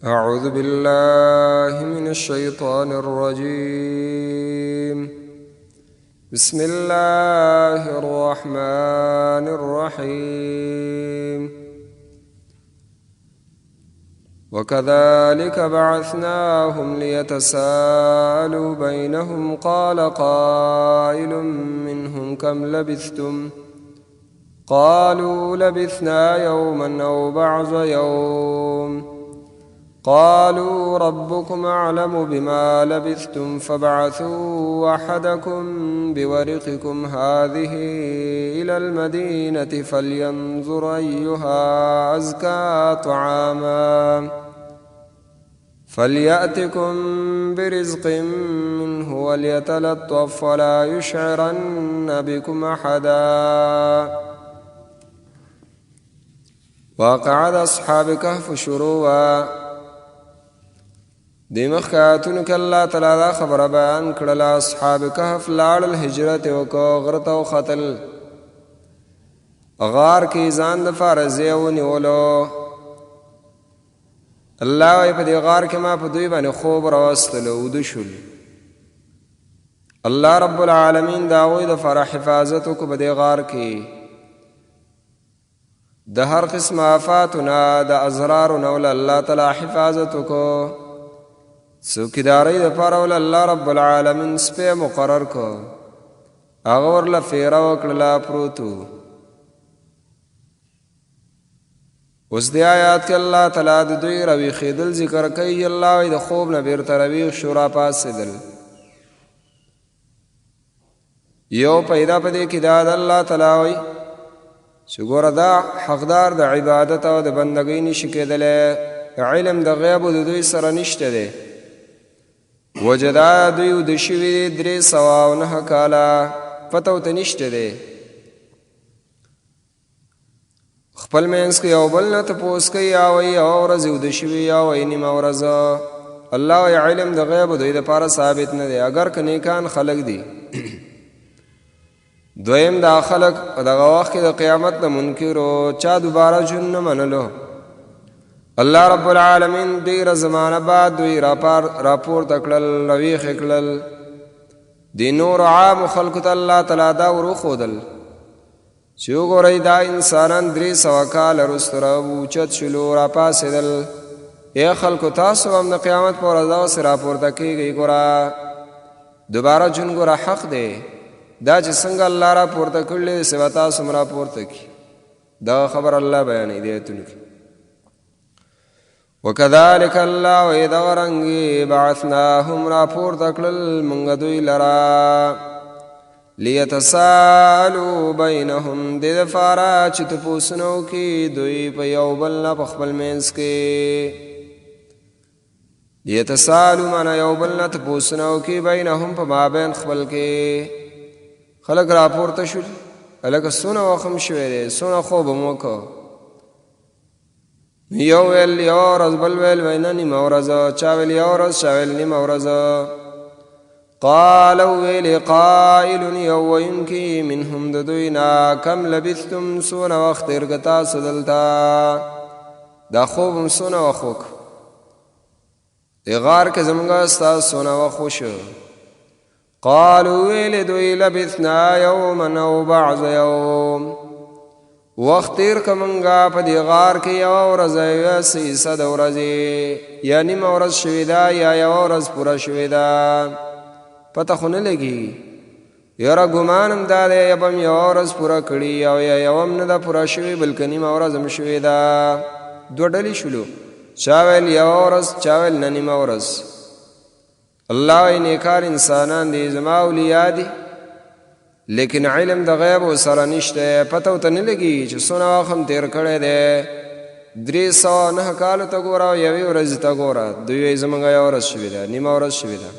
أعوذ بالله من الشيطان الرجيم. بسم الله الرحمن الرحيم. وكذلك بعثناهم ليتساءلوا بينهم قال قائل منهم كم لبثتم قالوا لبثنا يوما أو بعض يوم قالوا ربكم أعلم بما لبثتم فابعثوا أحدكم بورقكم هذه إلى المدينة فلينظر أيها أزكى طعاما فليأتكم برزق منه وليتلطف ولا يشعرن بكم أحدا. واقعد أصحاب كهف شروعا دی مخکاتونو کې الله تعالی دا خبره بیان کړله. اصحاب کهف لاړل، هجرت وکړو، غره ته وختل، غار کې ځان دپاره ځای ونیولو. الله وایي په دې غار کې ما په دوی باندې خوب راوستلو، وده شول. الله رب العالمین د هغوی دپاره حفاظت وکړو په دې غار کې، د هر قسم آفاتو نه، د ازرارو نه ول الله تعالی حفاظت وکړو. څوکیدارۍ دپاره ول الله رب العالمین سپی مقرر کو، هغه ورله فیره وکړله، پروت و. اوس دې آیات کې الله تعالی د دوی راویښېدل ذکر کوي. الله وایي د خوب نه بیرته راویښ شو، راپاڅېدل. یو پیدا په دې کې دا د الله تعالی وایي چې ګوره دا حقدار د عبادت او د بندګۍ نشي کېدلی. علم د غیبو د دوی سره نشته دی. وجه دا دوی وده شوي 309 کاله، پته ورته نشته دی. خپل منځ کې یو بل نه تپوس کوي، یا وایي یوه ورځ وده شوي، یا وایي نیمه ورځ. الله وایي علم د غیبو دوی دپاره ثابت نه دی، اگر که نیکان خلق دي. دویم دا خلق په دغه وخت کې د قیامت نه منکر و، چا دوباره ژوند نه منلو. الله رب العالمین ډیره زمانه بعد دوی راپورته کړل، راویښې کړل. د نور عام خلکو ته الله تعالی دا وروښودل چې وګورئ دا انسانان 300 کاله وروسته راوچت شولو، راپاڅېدل. ای خلکو تاسو هم د قیامت په ورځ دغسې راپورته کېږئ. ګوره دوباره ژوند ګوره حق دی. دا چې څنګه الله راپورته کړلی دی سبا تاسو هم راپورته کړي. دغه خبر الله بیانوي دې ایتونو کې. وکذلک الله وایي دغه رنګې بعثناهم راپورته کړل موږ دوی لره لیتساءلوا بینهم، دې دپاره چې تپوسونه وکړي دوی په یو بل نه په خپل منځ کې. لیتساءلوا معنا یو بل نه تپوسونه وکړي، بینهم په مابین خپل کې. خلک راپورته شول، هلکه څونه وخت هم شوی دی، څونه خوب هم وکړو. یو ویل یوه ورځ، بل ویل وینا نیمه ورځ، چا ویل یوه ورځ، چا ویل نیمه ورځ. قال ویل قائل یو ویونکي منهم د دوی نه کم لبثتم، څونه وخت تېر کړه تاسو دلته، دا خوب هم څونه وخت وکړو، دې غار کې زموږ ستاسو څونه وخت وشو. قالوا ویل دوی لبثنا یوما او بعض یوم، وخت تیر که منگا پا دی غار که یو ورځ یا 300 ورځې، یا نیمه ورځ شوې ده یا یوه ورځ پوره شوې ده، پته خو نه لګي. یاره ګمان هم دا دی یا به م یوه ورځ پوره کړي او یا یوه هم نه ده پوره شوې بلکې نیمه ورځ هم شوې ده. دوه ډلې شولو، چا ویل یوه ورځ، چا ویل نه نیمه ورځ. الله وایي نیکار انسانان دي، زما اولیاء دي، لیکن علم د غیب ورسره نشته. پته ورته نه لګي چې څونه وخت هم تېر کړی دی. 309 کالو ته ګوره او یوې ورځې ته ګوره، دوی وایي زموږ یوه ورځ شوې ده، نیمه ورځ شوې ده.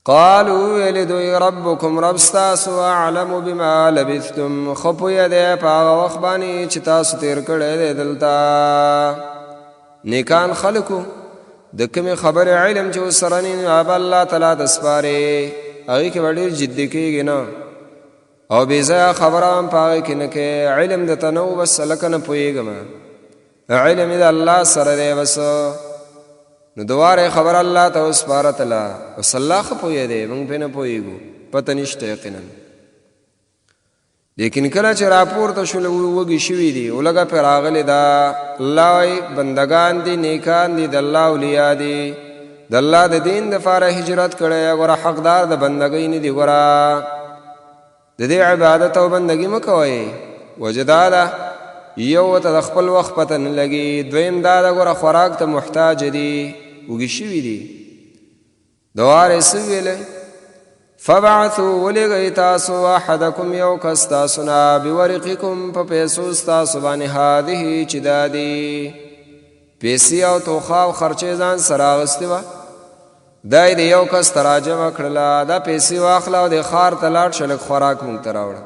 قالوا ویل دوی ربکم رب ستاسو اعلم بما لبثتم، ښه پوهه دی په هغه وخت باندې چې تاسو تېر کړی دی دلته. نیکان خلکو د کومې خبرې علم چې ورسره نه، هغه الله تعالی ته سپارې، هغې کې به ډېر جدي کېږي نه، او بې ځایه خبره هم په هغې کې نه کوې. علم د ته نه و، بس هلکه نه پوهېږم، علم د الله سره دی بس. نو دواره خبر الله ته وسپارتله بس الله ښه پوهی دی، موږ پرې نه پوهېږو، پته نشته یقینا. لیکن کله چې راپورته شول وږي شوي دي ولږه پرې راغلې ده، الله وایي بندګان دي، نیکان دي، د الله اولیا دي، د الله د دین دپاره هجرت کړی. ګوره حقدار د بندګۍ نه دي. ګوره د دې عبادت او بندګي مه کوئ. وجه دا ده یو ورته د خپل وخت پته نه لګي، دویم دا ده ګوره خوراک ته محتاج دي، وږي شوي دي. دواره څه ویلی؟ فبعثوا ولګئ تاسو احدکم یو کس تاسو نه بورقکم په پیسو ستاسو باندې هذه چې دا دي پیسې او توخه او خرچې ځان سره اخیستې وه، دا یې د یو کس ته راجمع کړله، دا پیسې واخله او د ښار ته لاړ شه، لږ خوراک مونږ ته راوړه.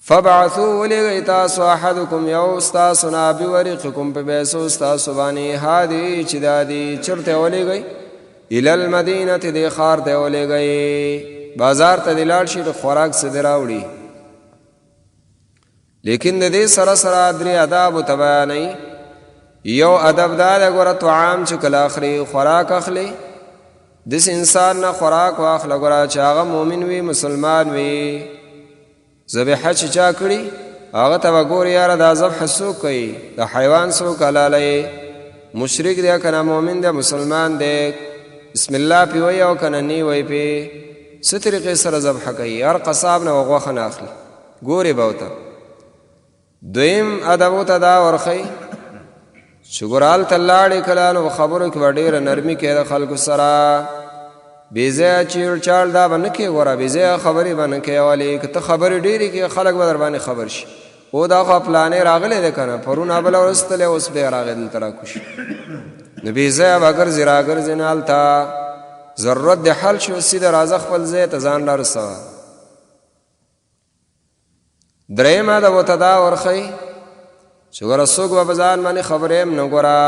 فبعثوا ولګئ تاسو احدکم یو ستاسو نه بورقکم په پیسو ستاسو باندې هذه چې دا دي. چېرته ولېږئ؟ الى المدینه دې ښار ته ولېږئ، بازار ته دې لاړ شي، د خوراک څه دې راوړي. لیکن د دې سره سره درې آداب ورته بیانوي. یو ادب دا ده ګوره طعام چې کله اخلي، خوراک اخلي، داسې انسان نه خوراک واخله ګوره چې هغه مؤمن وي، مسلمان وي. ذبیحه چې چا کړي هغه ته به ګورې یاره دا ذبحه څوک کوي، دا حیوان څوک حلالوي، مشرک دی که نه مؤمن دی مسلمان دی، بسم الله پې وایي او که نه نی وایي پې، څه طریقې سره ذبحه کوي. هر قصاب نه به غوښه نه اخلي، ګورې به ورته. دویم ادب ورته دا ورښیي چې ګوره هلته لاړې کله نو خبرو کې به ډېره نرمي کوې د خلکو سره، بېځایه چیړ چاړ دا به نه کوې. ګوره بېځایه خبرې به نه کوې، ولې که ته خبرې ډېرې کوې خلک به در باندې خبر شي، او دا خو پلانې راغلی دی که نه، پرون بله ورځ تللی اوس بیا راغی دلته راکوشي. نو بېځایه به ګرځې راګرځې نه، هلته ضرورت دې حل شو، سیده راځه خپل ځای ته ځان رارسوه. درېیم ادب ورته دا ورښیي چې ګوره څوک به په ځان باندې خبرې هم نه ګوره،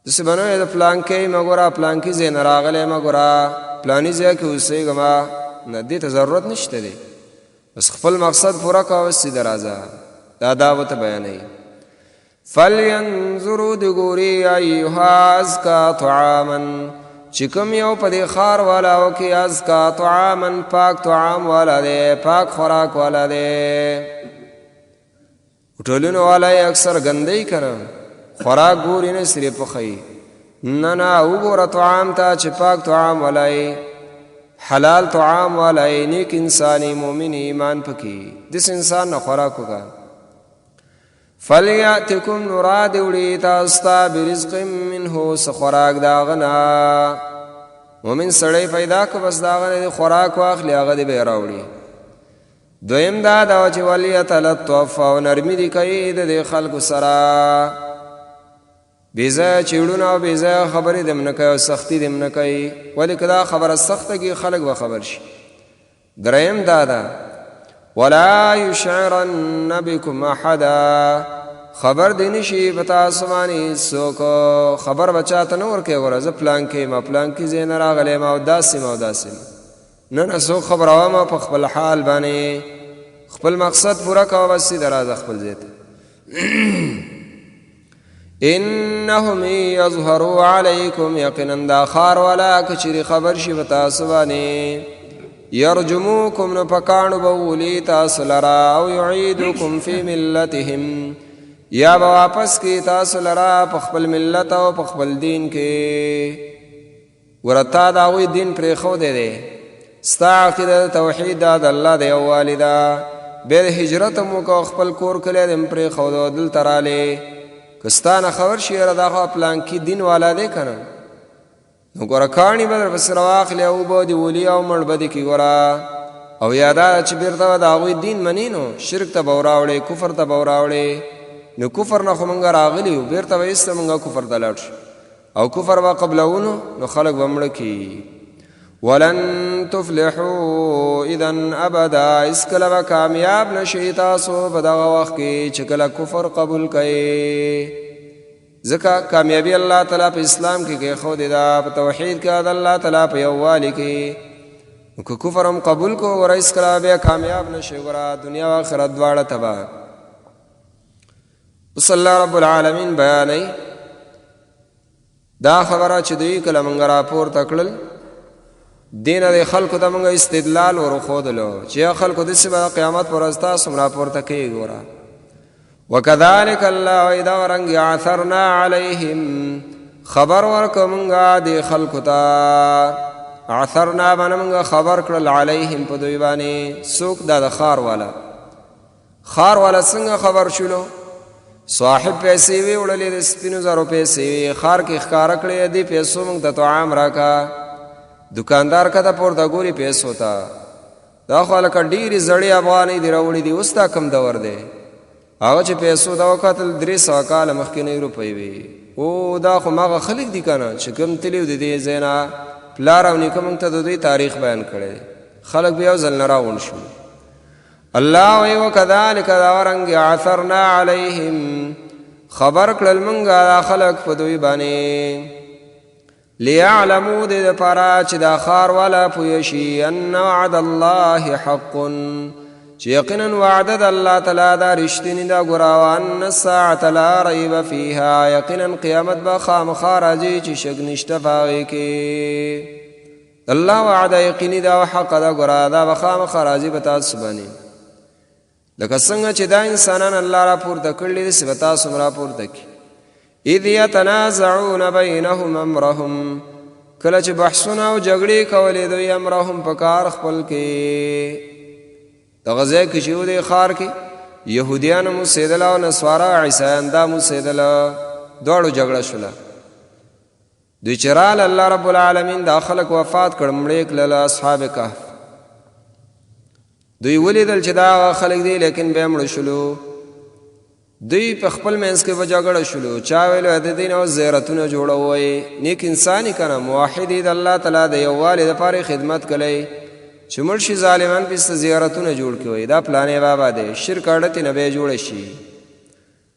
داسې به نه وایې د پلانکۍ یم ګوره پلانکي ځای نه راغلی یم ګوره پلاني ځای کې اوسېږم، نه دې ته ضرورت نشته دی. بس خپل مقصد پوره کوه، سیده راځه. دا آداب ورته بیانوي. فلینظروا د ګوري ایها ازکا طعاما چې کوم یو په دې ښار والاو کې ازکا طعاما پاک طعام والا دی، پاک خوراک والا دی. ټولونو والا یې اکثر ګندی که نه، خوراک ګوري نه صرف پخوي، نه نه وګوره طعام ته چې پاک طعام والا یې، حلال طعام والا یې، نیک انسانی مؤمن ایمان پکې، دس انسان نه خوراک وکړه. فلیاتکم نورا دې وړي تاسو ته برزق منه څه خوراک د هغه نه. مؤمن سړی پیدا که بس د هغه نه خوراک واخلي، هغه دې به یې راوړي. دویم دا ده چې ولیتلطف او نرمي دې کوي د دې خلکو سره، بېځایه چیړونه او بېځایه خبرې دې هم نه کوي او سختي دې هم نه کوي، ولې که دا خبره سخته کړي خلک به خبر شي. دریم دا ده ولا یشعرن بکم احدا، خبر دې نشي په تاسو باندې څوک، خبر به چاته نه ورکوي ګوره زه پلانکۍ یم پلانکي ځای نه راغلی یم او داسې یم او داسې یم، نه نه څوک خبرومه په خپل حال باندې، خپل مقصد پوره کوه بس سیده راځه خپل ځای ته. انهم یظهروا علیکم یقینا دا ښار والا که چیرې خبر شي په تاسو باندې یرجموکم نو په کاڼو به ولي تاسو لره، او یعیدکم فی ملتهم یا به واپس کی تاسو لره په خپل ملت او په خپل دین کې. ګوره تا د هغوی دین پرېښودی دی، ستا عقیده د توحید دا د الله د یووالي ده، بیا د هجرت هم وکړه خپل کور کلی دې هم پرېښودو دلته رالې، که ستا نه خبر شي یاره دا خو پلانکي دین والا دی که نه، نو ګوره کاڼي به در پسې راواخلې او به دې ولي او مړ به دې کړي ګوره، او یا دا چې بیرته به د هغوی دین مني نو شرک ته به وراوړې، کفر ته به وراوړې، نو کفر نه خو مونږ راغلي یو، بیرته به ایسته مونږ کفر ته لاړ شو او کفر به قبلونو نو خلک به مړه کړي. ولن تفلحوا اذا ابدا، هېڅکله به کامیاب نشئ تاسو په دغه وخت کې چې کله کفر قبول کوئ، ځکه کامیابي الله تعالی په اسلام کې کېښودې ده، په توحید کې د الله تعالی په یووالي کې، نو که کفر هم قبول کو ګوره هېڅکله بیا کامیاب نشئ، ګوره دنیا او آخرت دواړه تباه. اوس الله رب العالمین بیانوي دا خبره چې دوی کله موږ راپورته کړل دینه د خلکو ته موږ استدلال ورښودلو چې خلکو داسې به قیامت پر ورځ تاسو هم راپورته کوي. ګوره وکذلک الله وایي دا ورنګې عثرنا علیهم خبر ورکړو موږ دې خلکو ته. عثرنا باندې موږ خبر کړل علیهم په دوی باندې. څوک دا د ښار والا څنګه خبر شولو؟ صاحب پیسې وی وړلې د سپینو زرو پیسې وی ښار کې ښکارا کړې دي پیسو موږ ته طعام راکا. دکاندار کته پورته ګوري پیسو ته دا خو لکه ډېرې زړې افغانۍ دي راوړي دي. اوس دا کم دور دی؟ هغه چې پیسو ته وکتل 300 کاله مخکینی روپۍ وي. او دا خو مغه خلک دي که نه چې کوم تلي د دې ځای نه پلار او نیکه موږ ته د دوی تاریخ بیان کړی. خلک بیا یو ځل نه راغونډ شو. الله وی وکذالک دا ورنګې عثرنا علیهم خبر کړل موږ دا خلک په دوی باندې لیعلموا دې دپاره چې دا ښار والا پوه شي ان وعد الله حق چې یقینا وعده د الله تعالی دا رښتینې ده. ګوره وان الساعة لا ریب فیها یقینا قیامت به خامخا راځي چې شک نشته په هغې کې. الله وعده یقیني ده او حق ده. ګوره دا به خامخا راځي په تاسو باندې لکه څنګه چې دا انسانان الله را پورته کړلي داسې به تاسو هم را پورته کړي. اذ یتنازعون بینهم امرهم کله چې بحثونه او جګړې کولې دوی امرهم په کار خپل کې. دغه ځای کې چې و دې ښار کې یهودیان هم اوسېدله او نسواره عیسایان دا هم اوسېدله. دواړو جګړه شوله. دوی چې راله الله رب العالمین دا خلک وفات کړ مړې کړله اصحاب کهف. دوی ولیدل چې دا خلک دی لیکن بیا مړه شلو. دوی په خپل منځ کې به جګړه شلو. چا ویلو د دین او زیارتونه جوړوئ. نیک انسان یې که نه موحد یې د الله تعالی د یووالي دپاره خدمت کلی چې مړ شي ظالمان پسته زیارتونه جوړ کوي. دا پلانې بابا دی شرک اړتې نه به یې جوړه شي.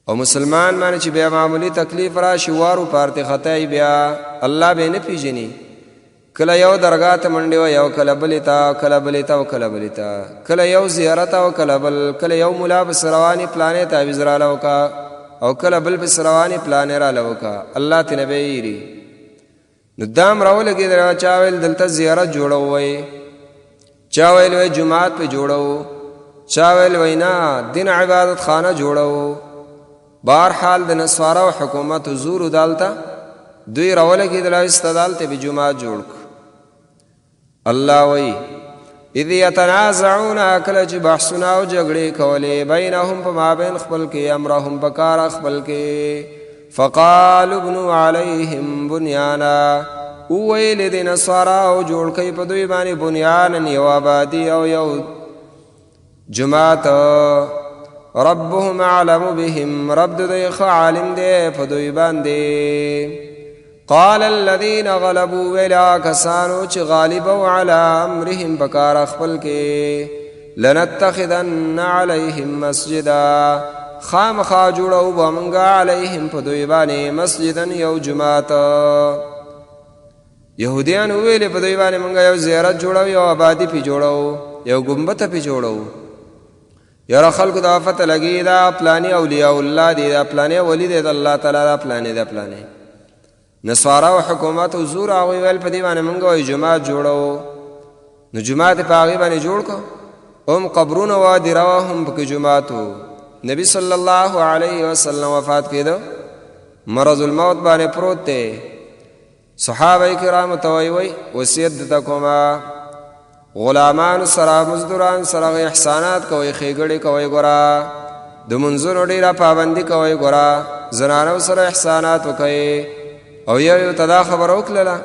او مسلمان باندې چې بیا معمولی تکلیف راشي وارو پارتې خطای بیا الله به نه پیژني. کله یو درگاه ته منډې وه یو کله بلې ته کله بلې ته او کله بلې ته کله یو زیارت او کله بل کله یو ملا پسې روانې پلانې تعویض راله وکړه او کله بل پسې روانې پلانې راله وکړه. الله ترې به یې ایري. نو دا هم راولګېدل. چا ویل دلته زیارت جوړوئ، چا ویل وی جماعت پې جوړو، چا ویل وی نه دین عبادت خانه جوړو. بهرحال د نسوارو حکومت زور دالته دوی راولګېدل او استدالته به جماعت جوړ کړ. الله وی اذ یتنازعون کله چې بحثونه او جګړې کولې بینهم په مابین خپل کې امرهم په کار خپل کې فقالوا ابنوا علیهم بنیانا وویل د نصاراو جوړ کړئ په دوی باندې بنیانا یو آبادي او یو جماعت. ربهم اعلم بهم رب دوی ښه عالم دی په دوی باندې. قال الذين غلبوا ویلا کسانو چې غالب او علی امرهم بکار خپل کې لنتخذن علیهم مسجدا خامخا جوړو بمنګ علیهم په دوی باندې مسجدن یو جماعت. یهودیان ویل په دوی باندې منګ یو زیارت جوړو یو آبادی پی جوړو یو گنبد پی جوړو. یاره خلکو دا فتح لګي دا پلانی اولیاء الله دی دا پلانی ولی دی د الله تعالی دا پلانی دا پلانی. نصارا و حکومت و زور آغوی ویل پا دیوان منگوی جماعت جوڑو. نو جماعت پا آغی بانی جوڑ کو ام قبرون و دیروا هم پا جماعتو. نبی صلی اللہ علیہ وسلم وفات کی دو مرض الموت بانی پروت تے. صحابہ کرام تویوی وسیعت دتا کما غلامان سرا مزدوران سرا احسانات کوئی خیگڑی کوئی گورا دو منزون ڈیرا پابندی کوئی گورا زنانو سرا احسانات وکئی او یو تدا خبر وکړه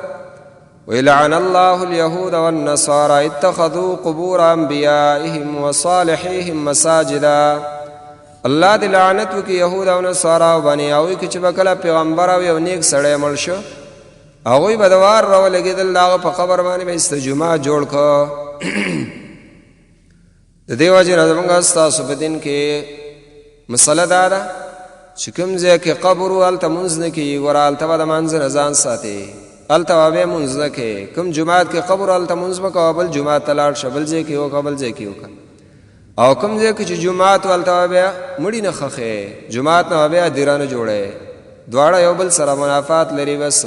ویلعن الله اليهود والنصارى اتخذوا قبور انبیائهم وصالحیهم مساجدا. الله دې لعنت وکړي یهود او نصارا باندې او چې بکله پیغمبر او یو نیک سړی مړ شو هغوی به دوار راولګېدل هغه په قبر باندې به استجماع جوړ کړه. د دې وجې نه زموږ ستاسو په دین کې مسله دا ده چې کوم ځای کې قبر و هلته مونځ نه کېږي. ګوره هلته به د مانځه نه ځان ساتې هلته به بیا مونځ نه کوې. کوم جومات کې قبر هلته مونځ به کوه بل جومات ته لاړ شه بل ځای کې وکړه بل ځای کې وکړه. او کوم ځای کې چې جماعت ولته بیا مړی نه خخې، جماعت نه بیا دیرانه جوړې، دواړه یو بل سره منافات لري. بس